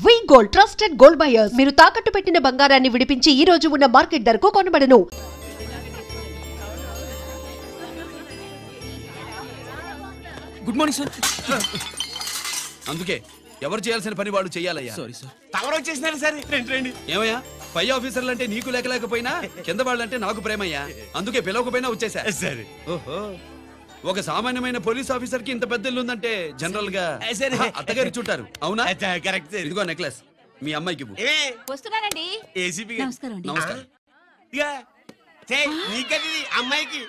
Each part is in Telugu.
వి గోల్డ్ ట్రస్టెడ్ గోల్డ్ బయర్స్. మీరు తాకట్టు పెట్టిన బంగారాన్ని విడిపించి ఈ రోజు ఉన్న మార్కెట్ ధరకు కొనబడను. Good morning sir. అందుకే ఎవరు చేయాల్సిన పని వాళ్ళు చెయ్యాలయ్యా. Sorry sir. తమరు వచ్చేసినారు సార్. రండి. ఏమయ్యా, పై ఆఫీసర్లు అంటే నీకు లేకపోయినా కింద వాళ్ళంటే నాకు ప్రేమయ్యా. అందుకే పిలవకపోయినా వచ్చేసా. సరే. ఓహో, ఒక సామాన్యమైన పోలీస్ ఆఫీసర్ కి ఇంత పెద్ద ఇల్లు ఉందంటే జనరల్ గా అత్తగారు చుట్టారు. అవునా? Correct sir. ఇదిగో నెక్లెస్ మీ అమ్మాయికి ఇవ్వు. వస్తున్నానండి. ఏసీపీ నమస్కారం అండి. నమస్కారం. నీకది అమ్మాయికి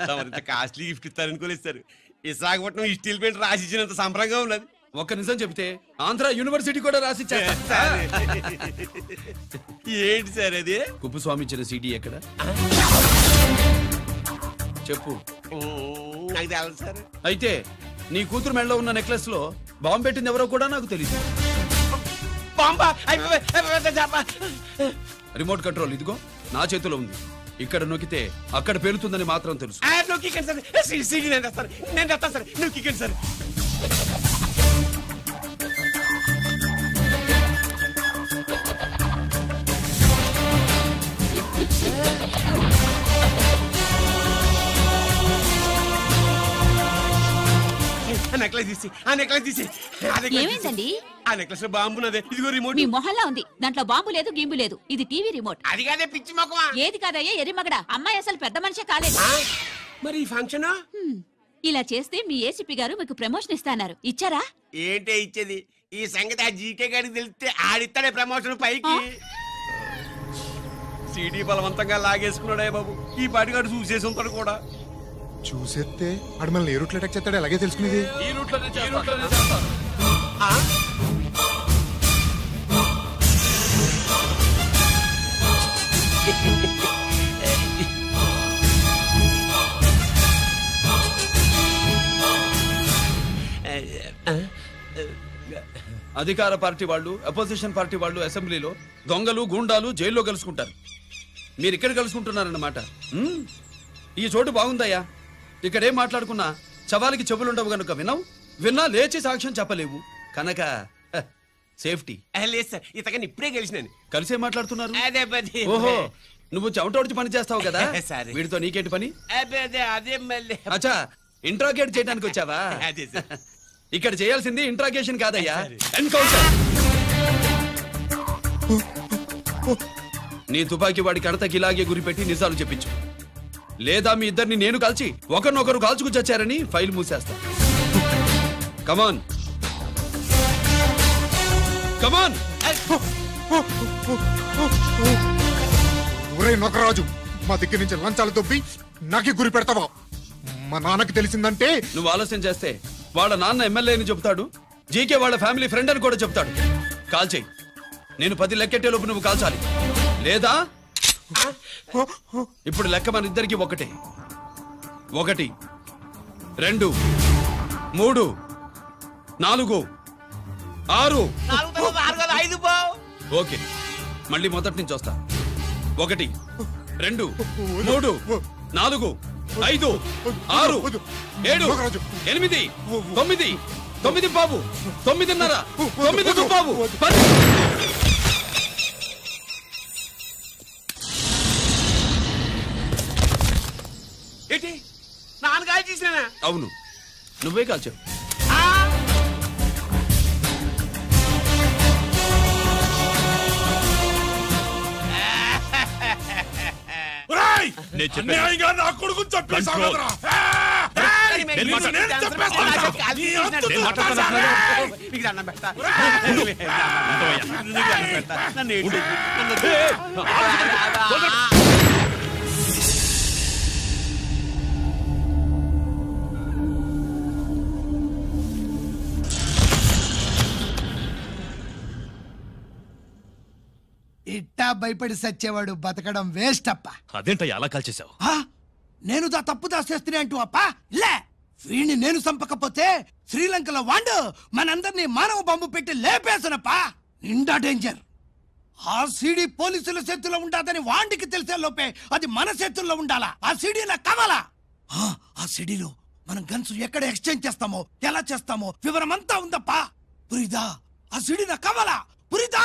తమరింత కాస్ట్లీ గిఫ్ట్ ఇస్తారనుకోలేదు సార్. విశాఖపట్నం ఈ స్టీల్ పెయింట్ రాసి ఇచ్చినంత సంబరంగా ఉన్నది. ఒక్క నిజం చెప్తే ఆంధ్ర యూనివర్సిటీ కూడా రాసిచ్చా. ఏంటి సార్ అది? కుప్పస్వామి ఇచ్చిన సీడీ ఎక్కడ చెప్పు. నాకు తెలదు సార్. అయితే నీ కూతురు మెడలో ఉన్న నెక్లెస్ లో బాంబు పెట్టింది ఎవరో కూడా నాకు తెలియదు. రిమోట్ కంట్రోల్ ఇదిగో నా చేతిలో ఉంది. ఇక్కడ నొక్కితే అక్కడ పేలుతుందని మాత్రం తెలుసు. నేను తెస్తాను సార్. నొక్కికండి సార్. ఏమైందండి? ఆ నెక్లెస్ లో బాంబు ఉన్నది. ఇదిగో రిమోట్. మీ మొహల్లా ఉంది. దాంట్లో బాంబు లేదు, గింబు లేదు. ఇది టీవీ రిమోట్. అది కాదే పిచ్చి మొక్కమా. ఏది కాదయ్యా ఎరిమగడా. అమ్మాయి అసలు పెద్ద మనిషే కాలేదు. మరి ఈ ఫంక్షన్ ఇలా చేస్తే మీ ఏసీపీ గారు మీకు ప్రమోషన్ ఇస్తాన్నారు. ఇచ్చారా? ఏంటే ఇచ్చేది? ఈ సంగతి ఆ జీకే గారికి తెలిస్తే ఆడిస్తాడే ప్రమోషన్ పైకి. సీడీ బలవంతంగా లాగేసుకున్నాడే బాబు. ఈ పాటిగాడు చూసేసి ఉంటాడు కూడా. చూసేస్తే ఆడు మనల్ని ఏ రూట్లో అటాక్ చేస్తాడు ఎలాగే తెలుసుకునేది. ఈ రూట్లోనే చేస్తాను. అధికార పార్టీ వాళ్ళు, అపోజిషన్ పార్టీ వాళ్ళు అసెంబ్లీలో, దొంగలు గూండాలు జైల్లో కలుసుకుంటారు. మీరు ఇక్కడ కలుసుకుంటున్నారన్నమాట. ఈ చోటు బాగుందయ్యా. ఇక్కడేం మాట్లాడుకున్నా చవాలికి చెవులుండవు గనుక విన్నా లేచి సాక్ష్యం చెప్పలేవు కనుక సేఫ్టీ. లేదు సార్, ఇతగాని ఇప్పుడే కలిసినాను. కలిసే మాట్లాడుతున్నారు. అదే ఓహో, నువ్వు చెమటోడిచి పని చేస్తావు కదా. సరే. వీడితో నీకేంటి పని? అదే మళ్ళీ. అచ్చా, ఇంట్రాగేట్ చేయడానికి వచ్చావా? అదే సార్. ఇక్కడ చేయాల్సింది ఇంట్రాగేషన్ కాదయ్యా, ఎన్కౌంటర్. నీ తుపాకీ వాడి కడతకి ఇలాగే గురిపెట్టి నిజాలు చెప్పించు. లేదా మీ ఇద్దరిని నేను కాల్చి ఒకరినొకరు కాల్చుకు చచ్చారని ఫైల్ మూసేస్తా. కమాన్ కమాన్. ఒరే నొకరాజు, మా దగ్గర నుంచి లంచాలు దొబ్బి నాకే గురి పెడతావా? మా నాన్నకి తెలిసిందంటే నువ్వు ఆలస్యం చేస్తే వాళ్ళ నాన్న ఎమ్మెల్యే అని చెప్తాడు, జీకే వాళ్ళ ఫ్యామిలీ ఫ్రెండ్ అని కూడా చెప్తాడు. కాల్ చేయి. నేను 10 లెక్కెట్టే లోపు నువ్వు కాల్చాలి. లేదా ఇప్పుడు లెక్క మన ఇద్దరికి ఒకటే. 1 2 3 4 6. ఓకే, మళ్ళీ మొదటి నుంచి వస్తా. 1 2 3 4 5 6 7 8 9 9 బాబు 9:30 9 బాబు 10. ఏంటి నాన్నగారు చేసినా? అవును, నువ్వే కాల్చావు. నా కొడుకు ఇట్టా భయపడి సచ్చేవాడు బతకడం వేస్ట్ అప్ప. అదేంటయ్యా అలా కాల్చేశావు? నేను తప్పు దాచేస్తున్నా అంటూ అప్ప. లే, వీణ్ణి నేను చంపకపోతే శ్రీలంకలో వాండు మనందరినీ మానవ బాంబు పెట్టి లేపేసనప్పా. నిండా డేంజర్. ఆ సీడీ పోలీసుల చేతుల్లో ఉండాదని వాండికి తెలిసే లోపే అది మన చేతుల్లో ఉండాలా. ఆ సీడీ నాకు కావాలా. ఆ సీడీలో మనం గన్స్ ఎక్కడ ఎక్స్చేంజ్ చేస్తామో, ఎలా చేస్తామో వివరమంతా ఉందప్పా. పురిదా ఆ సిడిన కమల పురితా.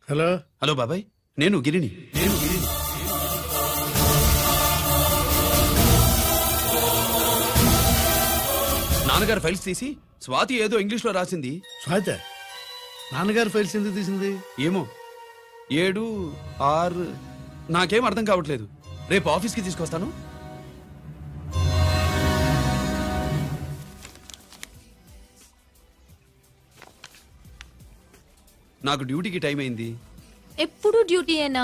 హలో హలో బాబాయ్, నేను గిరిని. నాన్నగారు ఫైల్స్ తీసి స్వాతి ఏదో ఇంగ్లీష్ లో రాసింది. స్వాతి నాన్నగారు ఫైల్స్ ఎందుకు తీసింది? ఏమో 7, 6 నాకేం అర్థం కావట్లేదు. రేపు ఆఫీస్కి తీసుకొస్తాను. నాకు డ్యూటీకి టైం అయింది. ఎప్పుడు డ్యూటీయేనా?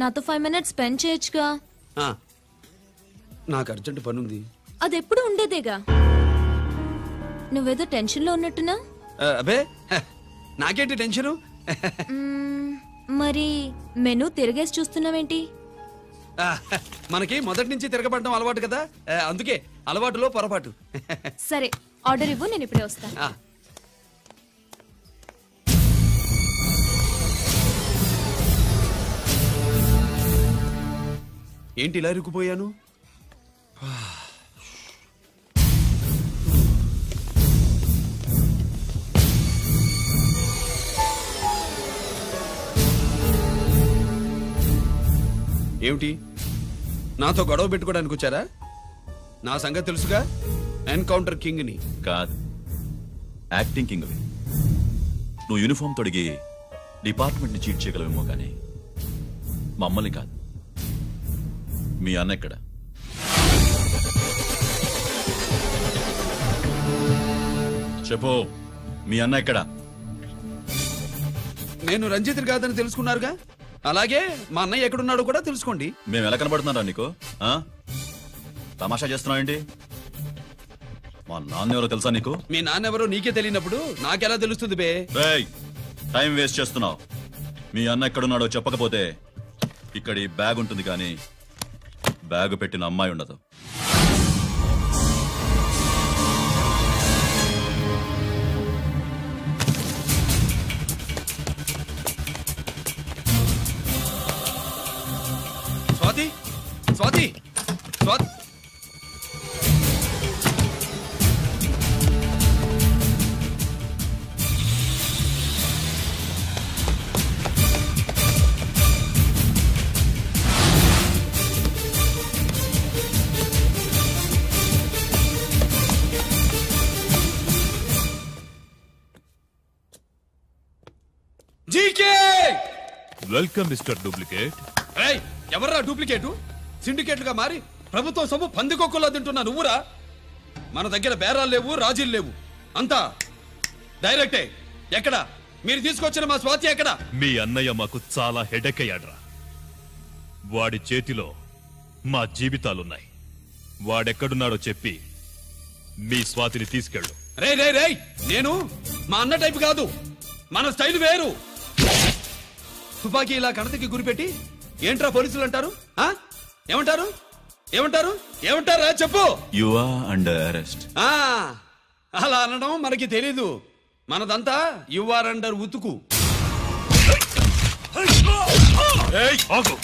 నాతో 5 minutes స్పెండ్ చేయొచ్చుగా. నాకు అర్జెంట్ పనుంది. అది ఎప్పుడు ఉండేదేగా. నువ్వేదో టెన్షన్ లో ఉన్నట్టున్నా? అబే నాకేంటి టెన్షను? మరి మెనూ తిరిగేసి చూస్తున్నావేంటి? మనకి మొదటి నుంచి తిరగబడడం అలవాటు కదా, అందుకే అలవాటులో పొరపాటు. సరే ఆర్డర్ ఇవ్వు, నేను ఇప్పుడే వస్తాను. ఏంటి ఇలా ఇరుక్కుపోయాను? ఏమిటి, నాతో గొడవ పెట్టుకోవడానికి వచ్చారా? నా సంగతి తెలుసుగా, ఎన్కౌంటర్ కింగ్ ని. కాదు, యాక్టింగ్ కింగ్. నువ్వు యూనిఫామ్ తొడిగి డిపార్ట్మెంట్ ని చీట్ చేయగలవేమో కానీ మమ్మల్ని కాదు. మీ అన్న ఎక్కడ? చెప్పు, మీ అన్న ఎక్కడ? నేను రంజిత్ కాదని తెలుసుకున్నారుగా, అలాగే మా అన్నయ్య ఎక్కడున్నాడో కూడా తెలుసుకోండి. మేము ఎలా కనబడుతున్నారా నీకు? తమాషా చేస్తున్నావు ఏంటి? మా నాన్న ఎవరో తెలుసా నీకు? మీ నాన్నెవరో నీకే తెలియనప్పుడు నాకెలా తెలుస్తుంది బే? టైం వేస్ట్ చేస్తున్నావు. మీ అన్న ఎక్కడున్నాడో చెప్పకపోతే ఇక్కడ ఈ బ్యాగ్ ఉంటుంది కానీ బ్యాగ్ పెట్టిన అమ్మాయి ఉండదు. Swathi, Swathi, Swathi. GK welcome mister duplicate. ఎవర్రా డూప్లికేటు? సిండికేట్లుగా మారి ప్రభుత్వం సొమ్ము పందికొక్కులా తింటున్నా నువ్వురా? మన దగ్గర బేరాలు లేవు, రాజీలు లేవు, అంతా డైరెక్టే. ఎక్కడ మీరు తీసుకొచ్చిన మా స్వాతి ఎక్కడ? మీ అన్నయ్య మాకు చాలా హెడేక్ అయ్యాడ్రా. వాడి చేతిలో మా జీవితాలున్నాయి. వాడెక్కడున్నాడో చెప్పి మీ స్వాతిని తీసుకెళ్ళు. రే రే రే, నేను మా అన్న టైపు కాదు, మన స్టైల్ వేరు. తుపాకీ ఇలా కణతకి గురిపెట్టి ఏంట్రా పోలీసులు అంటారు? ఏమంటారు? ఏమంటారు? ఏమంటారా చెప్పు. You are under arrest. అలా అనడం మనకి తెలీదు. మనదంతా యు ఆర్ అండర్ ఉతుకు. ఆగు.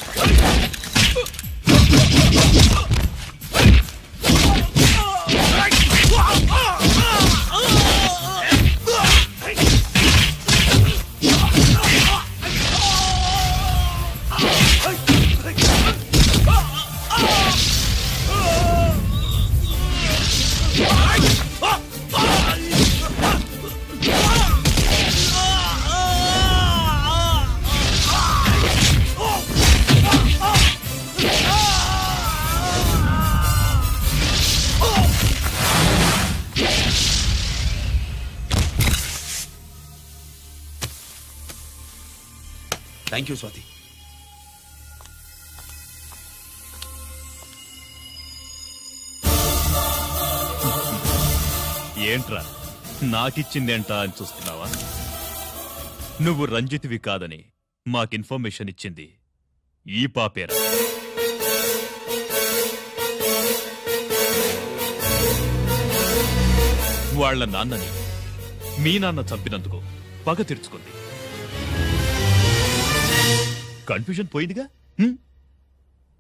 Thank you Swathi. ఏంట్రా నాకిచ్చిందేంటా అని చూస్తున్నావా? నువ్వు రంజిత్వి కాదని మాకు ఇన్ఫర్మేషన్ ఇచ్చింది ఈ పాపేరా. వాళ్ల నాన్నని మీ నాన్న చంపినందుకు పగ తీర్చుకుంది. కన్ఫ్యూజన్ పోయిందిగా.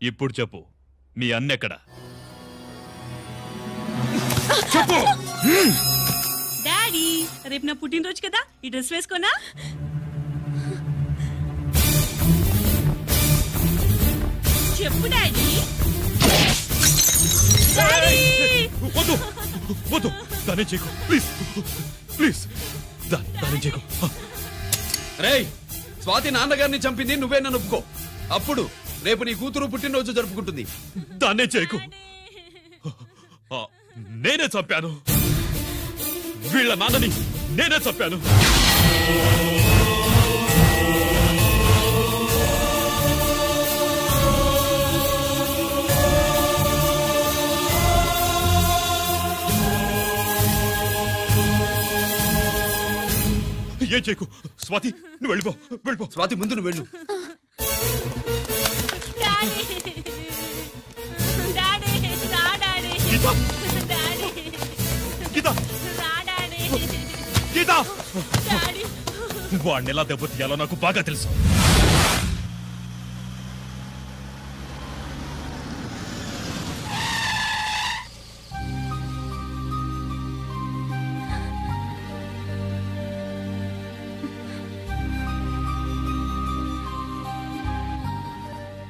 ఇప్పుడు చెప్పు, మీ అన్నెక్కడా? చెప్పు. డాడీ, రేపు నా పుట్టినరోజు కదా, ఈ డ్రెస్ వేసుకోనా? చెప్పు డాడీ. వద్దు వద్దు, దానే చేయకు ప్లీజ్ ప్లీజ్, దానే చేయకు. రేయ్, స్వాతి నాన్నగారిని చంపింది నువ్వేనా ఒప్పుకో. అప్పుడు రేపు నీ కూతురు పుట్టినరోజు జరుపుకుంటుంది. దాన్నే చేయకు. నేనే చంపాను, వీళ్ళ నాన్నని నేనే చంపాను. ఏం చేయకు స్వాతి, నువ్వు వెళ్ళిపో వెళ్ళిపో. స్వాతి ముందు నువ్వు వెళ్ళు. వాడిని ఎలా దెబ్బతీయాలో నాకు బాగా తెలుసు.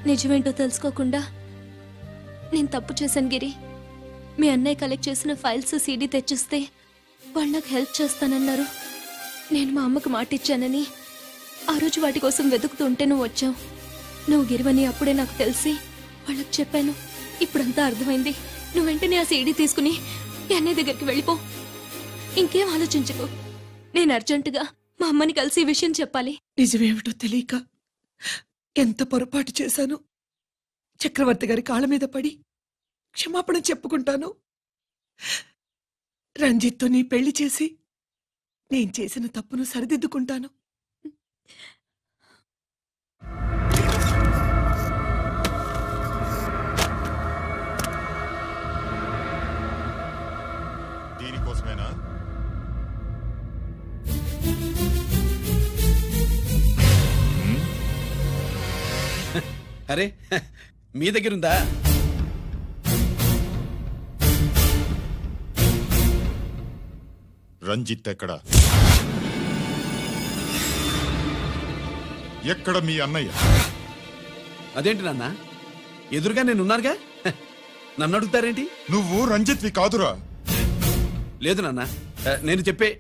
నిజమేంటో తెలుసుకోకుండా నేను తప్పు చేశాను గిరి. మీ అన్నయ్య కలెక్ట్ చేసిన ఫైల్స్ సీడీ తెచ్చిస్తే వాళ్ళు నాకు హెల్ప్ చేస్తానన్నారు. నేను మా అమ్మకు మాట ఇచ్చానని ఆ రోజు వాటి కోసం వెతుకుతుంటే నువ్వు వచ్చావు. నువ్వు గిరివని అప్పుడే నాకు తెలిసి వాళ్ళకి చెప్పాను. ఇప్పుడంతా అర్థమైంది. నువ్వు వెంటనే ఆ సీడీ తీసుకుని మీ అన్నయ్య దగ్గరికి వెళ్ళిపో. ఇంకేం ఆలోచించుకో. నేను అర్జెంటుగా మా అమ్మని కలిసి ఈ విషయం చెప్పాలి. నిజమేమిటో తెలియక ఎంత పొరపాటు చేశాను. చక్రవర్తి గారి కాళ్ళ మీద పడి క్షమాపణ చెప్పుకుంటాను. రంజిత్తో నీ పెళ్లి చేసి నేను చేసిన తప్పును సరిదిద్దుకుంటాను. దీనికోసమేనా? అరే, మీ దగ్గరుందా? రంజిత్ ఎక్కడ? ఎక్కడ మీ అన్నయ్య? అదేంటి నాన్న, ఎదురుగా నేనున్నారుగా, నన్ను అడుగుతారేంటి? నువ్వు రంజిత్వి కాదురా. లేదు నాన్న, నేను చెప్పే.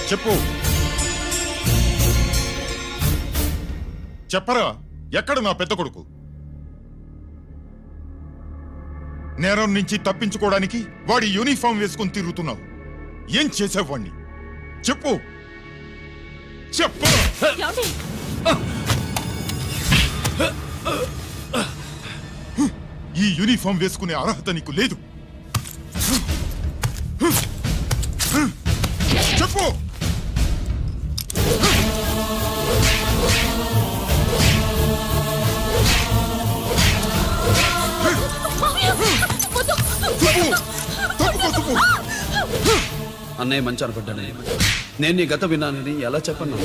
చెప్పు, చెప్పరా, ఎక్కడ నా పెద్ద కొడుకు? నేరం నుంచి తప్పించుకోవడానికి వాడి యూనిఫామ్ వేసుకుని తిరుగుతున్నావు. ఏం చేసావు వాణ్ణి? చెప్పు చెప్పు. ఈ యూనిఫామ్ వేసుకునే అర్హత నీకు లేదు. చెప్పు. అన్నయ్య మంచి అనుకుంటానని నేను నీ గత విన్నానని ఎలా చెప్పను?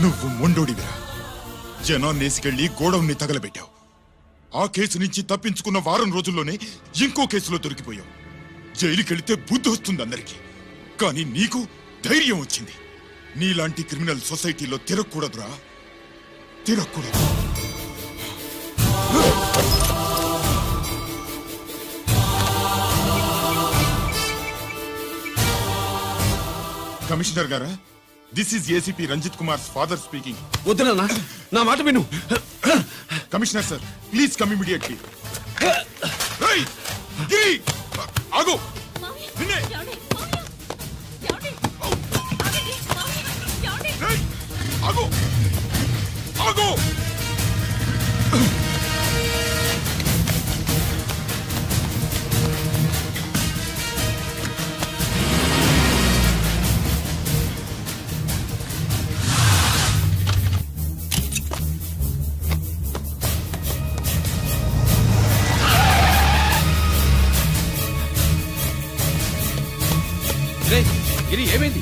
నువ్వు మొండోడివిరా. జనాన్నేసుకెళ్లి గోడౌన్ని తగలబెట్టావు. ఆ కేసు నుంచి తప్పించుకున్న వారం రోజుల్లోనే ఇంకో కేసులో దొరికిపోయావు. జైలుకెళ్తే బుద్ధి వస్తుంది అందరికీ, కానీ నీకు ధైర్యం వచ్చింది. నీలాంటి క్రిమినల్ సొసైటీలో తిరగకూడదురా, తిరగకూడదు. కమిషనర్ గారా, this is ACP Ranjit Kumar father speaking. వద్దునా, నా మాట విను. Commissioner sir, please come immediately. ఆగు. ఆగు ఆగు. గిరి, ఏమైంది?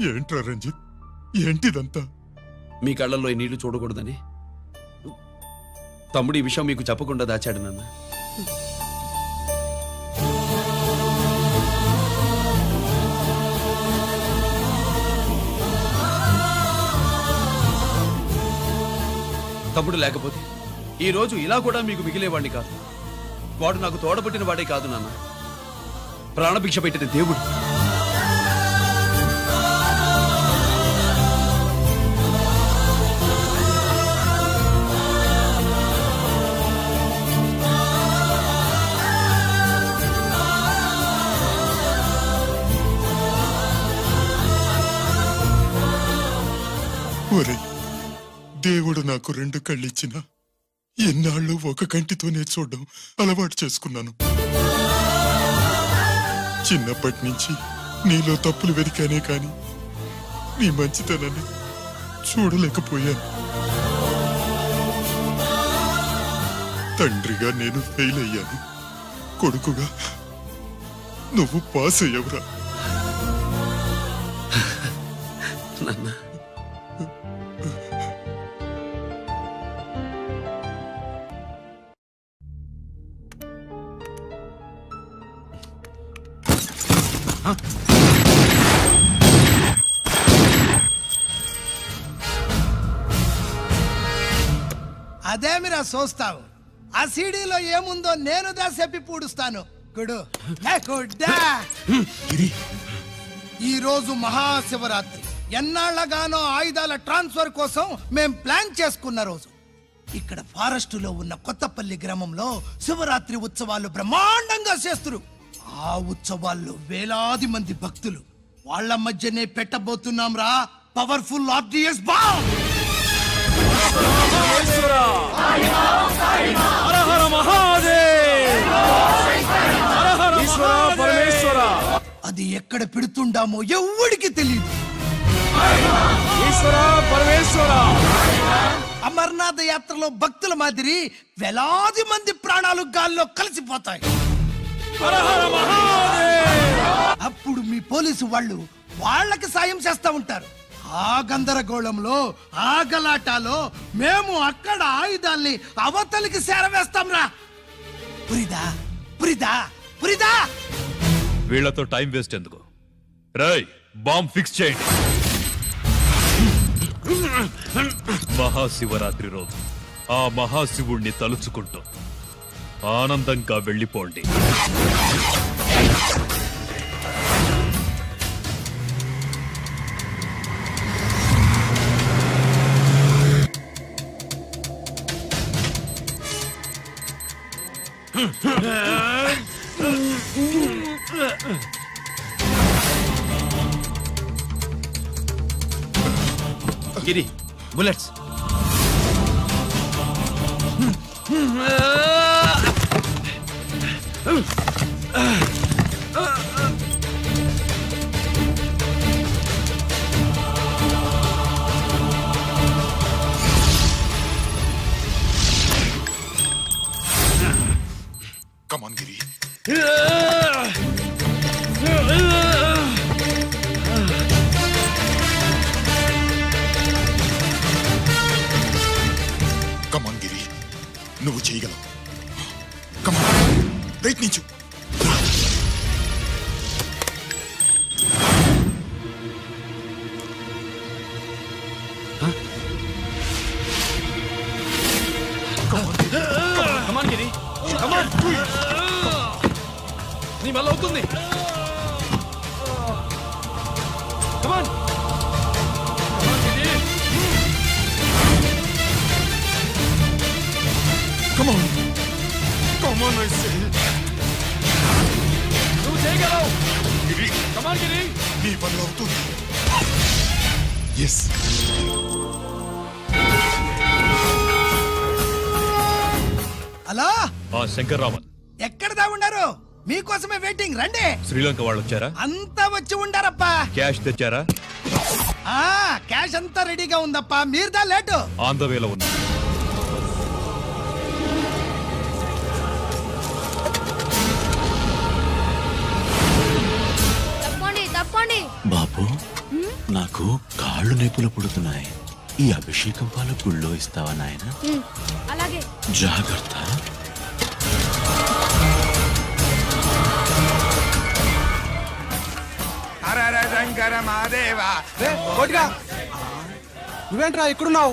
ఏంట్రా రంజిత్, ఏంటిదంతా? మీ కళ్ళల్లో ఈ నీళ్లు చూడకూడదని తమ్ముడు ఈ విషయం మీకు చెప్పకుండా దాచాడు నాన్న. తమ్ముడు లేకపోతే ఈ రోజు ఇలా కూడా మీకు మిగిలేవాడిని కాదు. వాడు నాకు తోడబుట్టిన వాడే కాదు నాన్న, ప్రాణభిక్ష పెట్టిన దేవుడు. ఒరే, దేవుడు నాకు 2 కళ్ళిచ్చిన ఎన్నాళ్ళు ఒక కంటితోనే చూడడం అలవాటు చేసుకున్నాను. చిన్నప్పటి నుంచి నీలో తప్పులు వెతికానే కాని నీ మంచితనాన్ని చూడలేకపోయాను. తండ్రిగా నేను ఫెయిల్ అయ్యాను, కొడుకుగా నువ్వు పాస్ అయ్యవురా. నాన్న, అదేమిరా చూస్తావు? ఆ సీడీలో ఏముందో నేను దాసేపి పూడుస్తాను. గుడు ఈ రోజు మహాశివరాత్రి. ఎన్నాళ్లగానో ఆయుధాల ట్రాన్స్ఫర్ కోసం మేం ప్లాన్ చేసుకున్న రోజు. ఇక్కడ ఫారెస్టులో ఉన్న కొత్తపల్లి గ్రామంలో శివరాత్రి ఉత్సవాలు బ్రహ్మాండంగా చేస్తున్నారు. ఆ ఉత్సవాల్లో వేలాది మంది భక్తులు. వాళ్ళ మధ్యనే పెట్టబోతున్నాం రా పవర్ఫుల్ ఆర్డిఎస్ బాంబ్. అది ఎక్కడ పెడుతుండామో ఎవడికి తెలియదు. అమర్నాథ్ యాత్రలో భక్తుల మాదిరి వేలాది మంది ప్రాణాలు గాల్లో కలిసిపోతాయి. అప్పుడు మీ పోలీసు వాళ్ళు వాళ్ళకి సాయం చేస్తా ఉంటారు. ఆ గందరగోళంలో, ఆ గలాటాలో మేము అక్కడ ఆయుధాల్ని అవతలికి చేరవేస్తాం రా. పురిదా పురిదా పురిదా వీళ్లతో టైం వేస్ట్ ఎందుకు? రై, బాంబ్ ఫిక్స్ చేయండి. మహాశివరాత్రి రోజు ఆ మహాశివుణ్ణి తలుచుకుంటూ ఆనందంగా వెళ్ళిపోండి. గిరి, bullets. Come on, Giri. Come on, Giri. నువ్వు చేయగలవు. Come on. ప్రయత్నించు. Come on, Giri. Come on. నీ వల్ల అవుతుంది. Come on. Come on. Come on, I say. నువ్వు చేయగలవు. Giri. Come on, Giri. నీ వల్ల అవుతుంది. Yes. హలో, శంకర్రామన్ ఎక్కడ దాగుండారు? మీకోసమే వెయిటింగ్. రండి. శ్రీలంక వాళ్ళు వచ్చారా? అంతా వచ్చి ఉండారప్పా. క్యాష్ తెచ్చారా? క్యాష్ అంతా రెడీగా ఉందప్పా. మీరుదా లేటు. ఆన్ ద వేలో ఉంది. తప్పండి. బాబు, నాకు కాళ్ళు నొప్పులు పుడుతున్నాయి. ఈ అభిషేకం పాలు గుళ్ళో ఇస్తావా నాయన? అలాగే. జాగ్రత్త. నువ్వేంట్రా ఇక్కడున్నావు?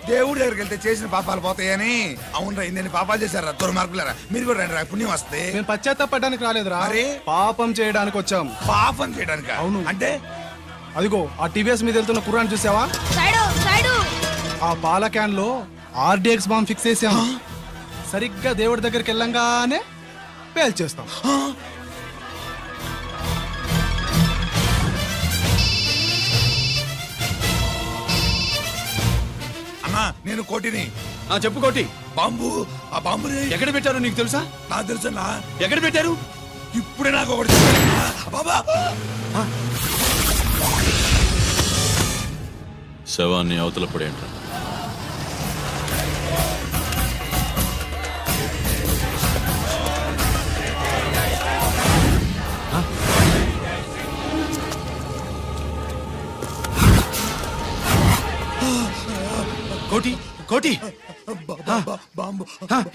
దేవుడి దగ్గరికి వెళ్తే చేసిన పాపాలు పోతాయని. అవునరా, ఇన్ని పాపాలు చేశారా దుర్మార్గులారా. మీరు కూడా రండి, పుణ్యం వస్తే. మేము పశ్చాత్తాపడడానికి రాలేదురా, మరి పాపం చేయడానికి వచ్చాం. పాపం చేయడానికి? అవును. అంటే అదిగో ఆ టీవీఎస్ మీద వెళ్తున్న కుర్రాన్ని చూసావా? ఆ పాల క్యాన్ లో ఆర్డిఎక్స్ బాంబ్ ఫిక్స్ చేసాం. సరిగ్గా దేవుడి దగ్గరికి వెళ్ళంగానే పేల్చేస్తాం. అమ్మా, నేను కోటిని. చెప్పు కోటి. బాంబు, ఆ బాంబుని ఎక్కడ పెట్టారు నీకు తెలుసా? నాకు తెలుసన్నా. ఎక్కడ పెట్టారు? ఇప్పుడే నాకు ఒకటి బాబా. శవాన్ని అవతల పడేంట్రా. కోటి, కోటి. బాంబు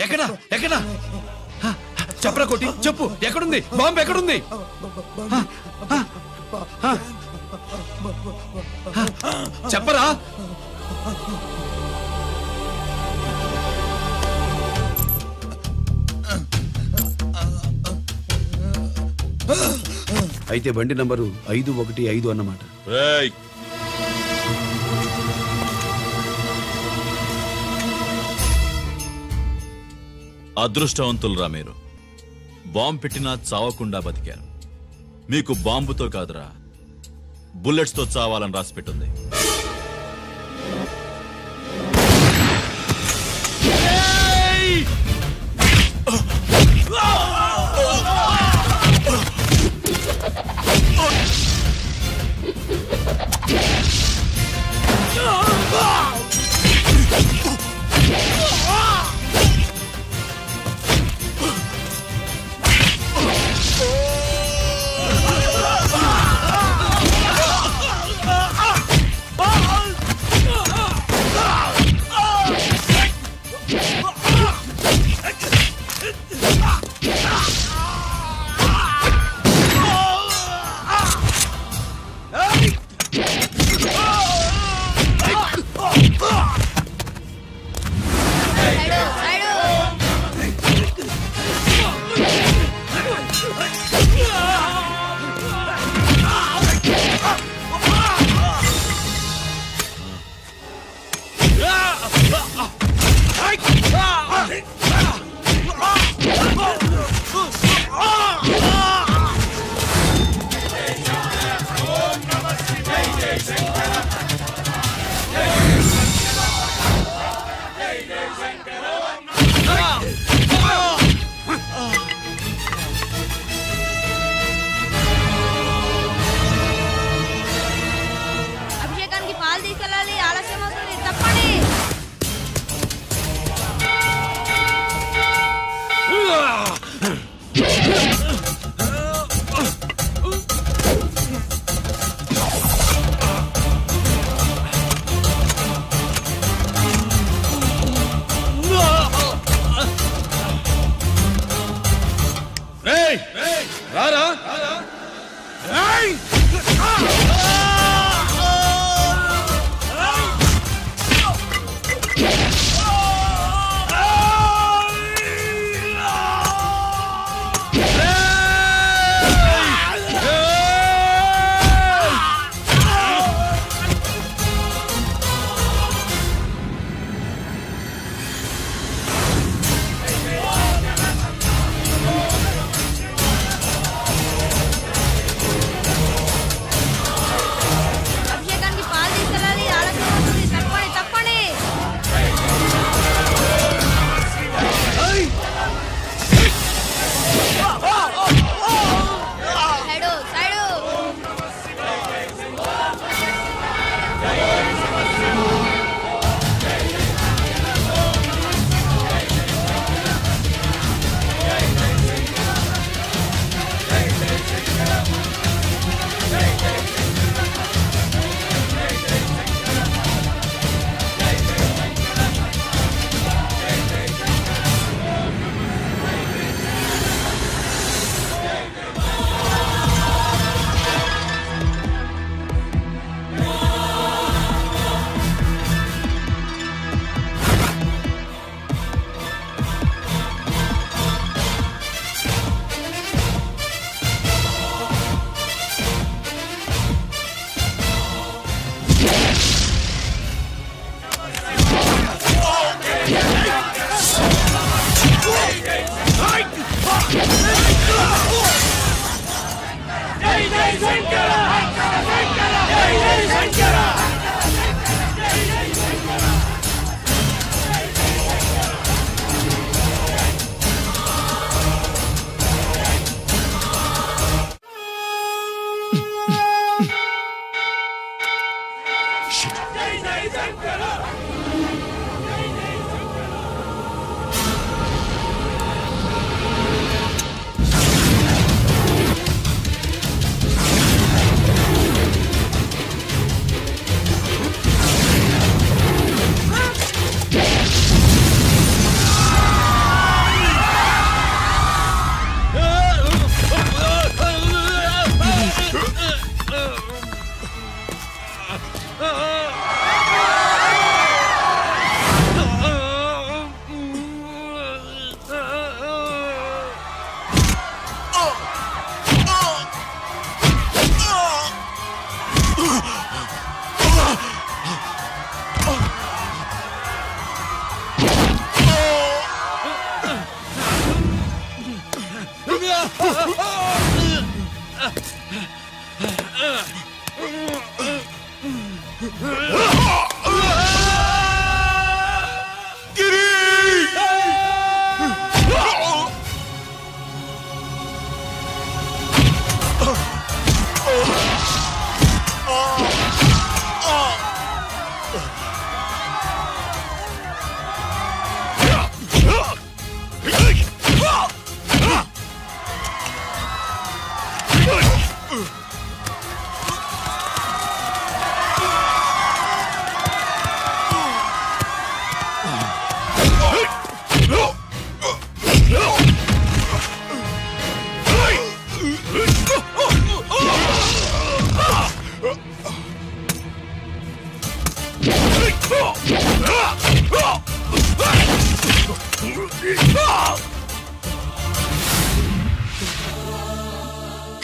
ఎక్కడ ఎక్కడ చెప్పరా కోటి, చెప్పు. ఎక్కడుంది బాంబు? ఎక్కడుంది? చెప్పరా. అయితే బండి నంబరు 515 అన్నమాట. అదృష్టవంతులరా మీరు. బాంబు పెట్టినా చావకుండా బతికారు. మీకు బాంబుతో కాదురా, బుల్లెట్స్ తో చావాలని రాసి పెట్టుంది.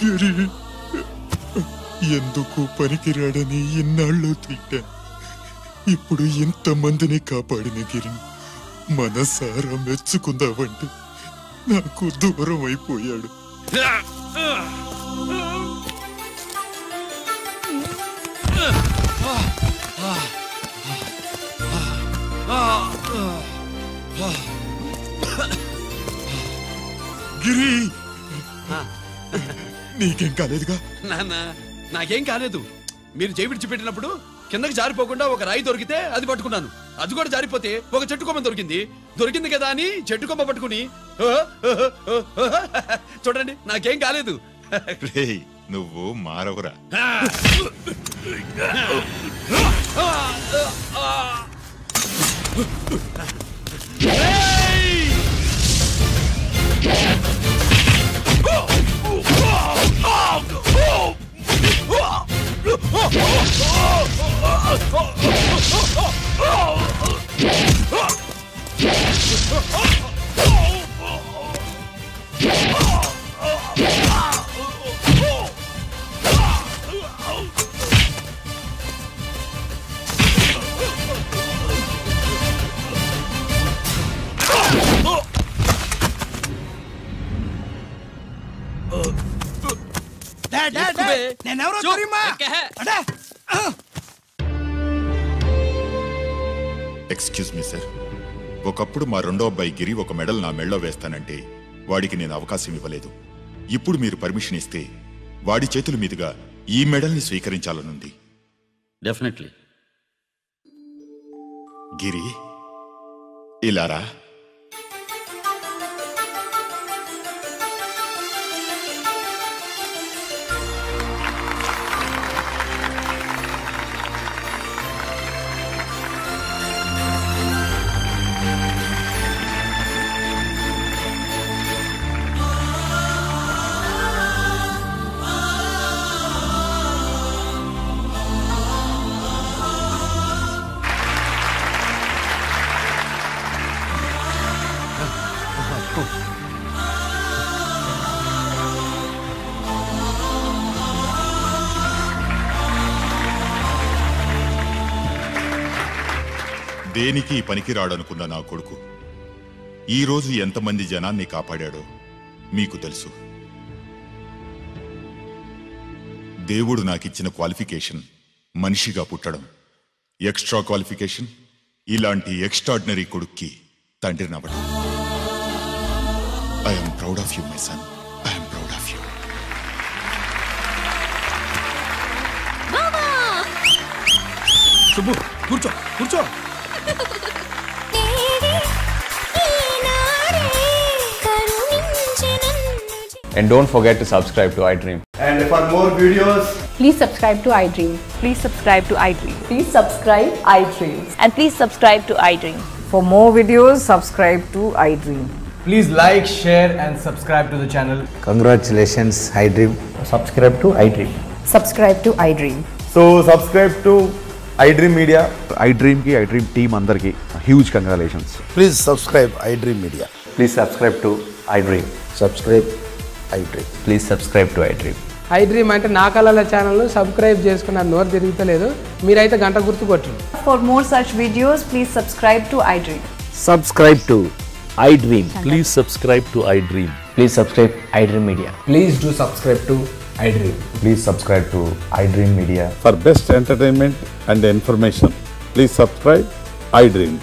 గిరి ఎందుకు పనికిరాడని ఇన్నాళ్ళు తిట్టా. ఇప్పుడు ఇంతమందిని కాపాడిన గిరిని మనసారా మెచ్చుకుందామంటే నాకు దూరం అయిపోయాడు. గిరి నీకేం కాలేదుగా? నాన్న నాకేం కాలేదు. మీరు చేయి విడిచిపెట్టినప్పుడు కిందకి జారిపోకుండా ఒక రాయి దొరికితే అది పట్టుకున్నాను. అది కూడా జారిపోతే ఒక చెట్టు కొమ్మ దొరికింది కదా అని చెట్టు కొమ్మ పట్టుకుని చూడండి నాకేం కాలేదు. నువ్వు మారవురా. నేనెవరో తెలియమా? ఎక్స్క్యూజ్ మీ సార్, ఒకప్పుడు మా రెండో అబ్బాయి గిరి ఒక మెడల్ నా మెడలో వేస్తానంటే వాడికి నేను అవకాశం ఇవ్వలేదు. ఇప్పుడు మీరు పర్మిషన్ ఇస్తే వాడి చేతుల మీదుగా ఈ మెడల్ని స్వీకరించాలనుంది. డెఫినెట్లీ. గిరి ఇలారా. దేనికి పనికిరాడనుకున్న నా కొడుకు ఈరోజు ఎంతమంది జనాన్ని కాపాడాడో మీకు తెలుసు. దేవుడు నాకిచ్చిన క్వాలిఫికేషన్ మనిషిగా పుట్టడం, ఎక్స్ట్రా క్వాలిఫికేషన్ ఇలాంటి ఎక్స్ట్రాడినరీ కొడుక్కి తండ్రినవ్వడం. I'm proud of you my son, I'm proud of you. Subbu కూర్చో కూర్చో. And don't forget to subscribe to iDream. And for more videos, please subscribe to iDream. Please subscribe to iDream. Please subscribe iDream. And please subscribe to iDream. For more videos, subscribe to iDream. please like, share and subscribe to the channel. Congratulations, iDream. Subscribe to iDream. Subscribe to iDream. So subscribe to iDream Media. iDream ki iDream team andar ki huge congratulations. Please subscribe iDream Media. Please subscribe to iDream. Subscribe iDream. Please subscribe to iDream. iDream అంటే నా కళల ఛానల్ సబ్స్క్రైబ్ చేసుకున్న నోరు తిరుగుతలేదు. మీరైతే గంట గుర్తు కొట్టండి. For more such videos, please subscribe to iDream. Subscribe to iDream. Please subscribe to iDream. Please subscribe iDream Media. Please do subscribe to iDream. Please subscribe to iDream Media. For best entertainment and information, please subscribe iDream.